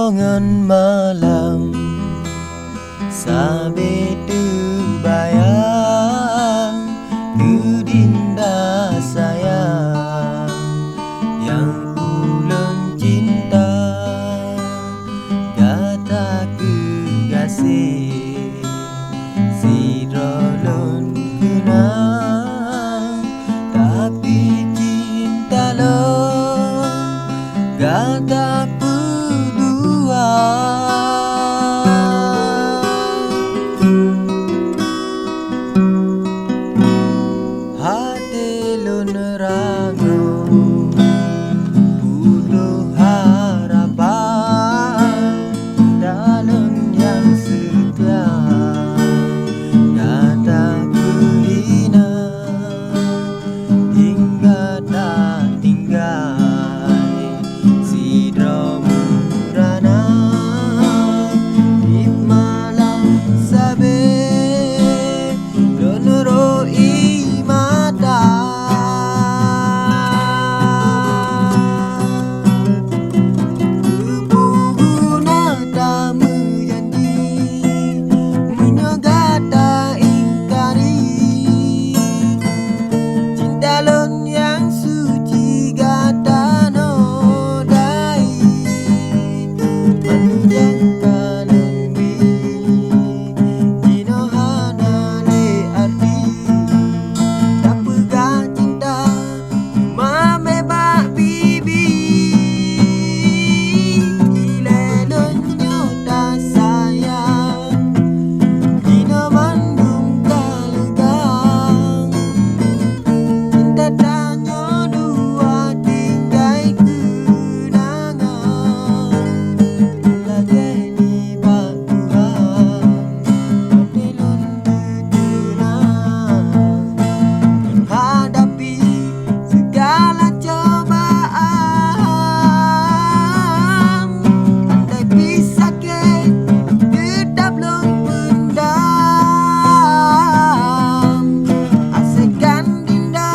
songon malam sabe tu bayang ku dinda sayang yang ulun cinta kata ku kasih sidolon kenang tapi cinta lo kata ku dua hati lo nerango butuh harapan dalam yang setia kata ku hina hingga tak tinggal dalon yang suci gata nodai menjangka lembi dino hana le arti tak pegang cinta mame bak bibi ilelonyo tak sayang dino mandung kalegang tanya dua tinggai kenangan lagi ni batuan telon berkenang menghadapi segala cobaan andai bisa ke tetap belum pendam asekan dinda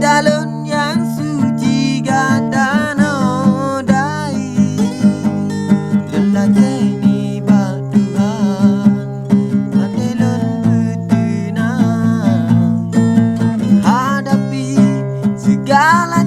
dalon yang suci gata nodai lelaki ni batuan telon berkenang hadapi segala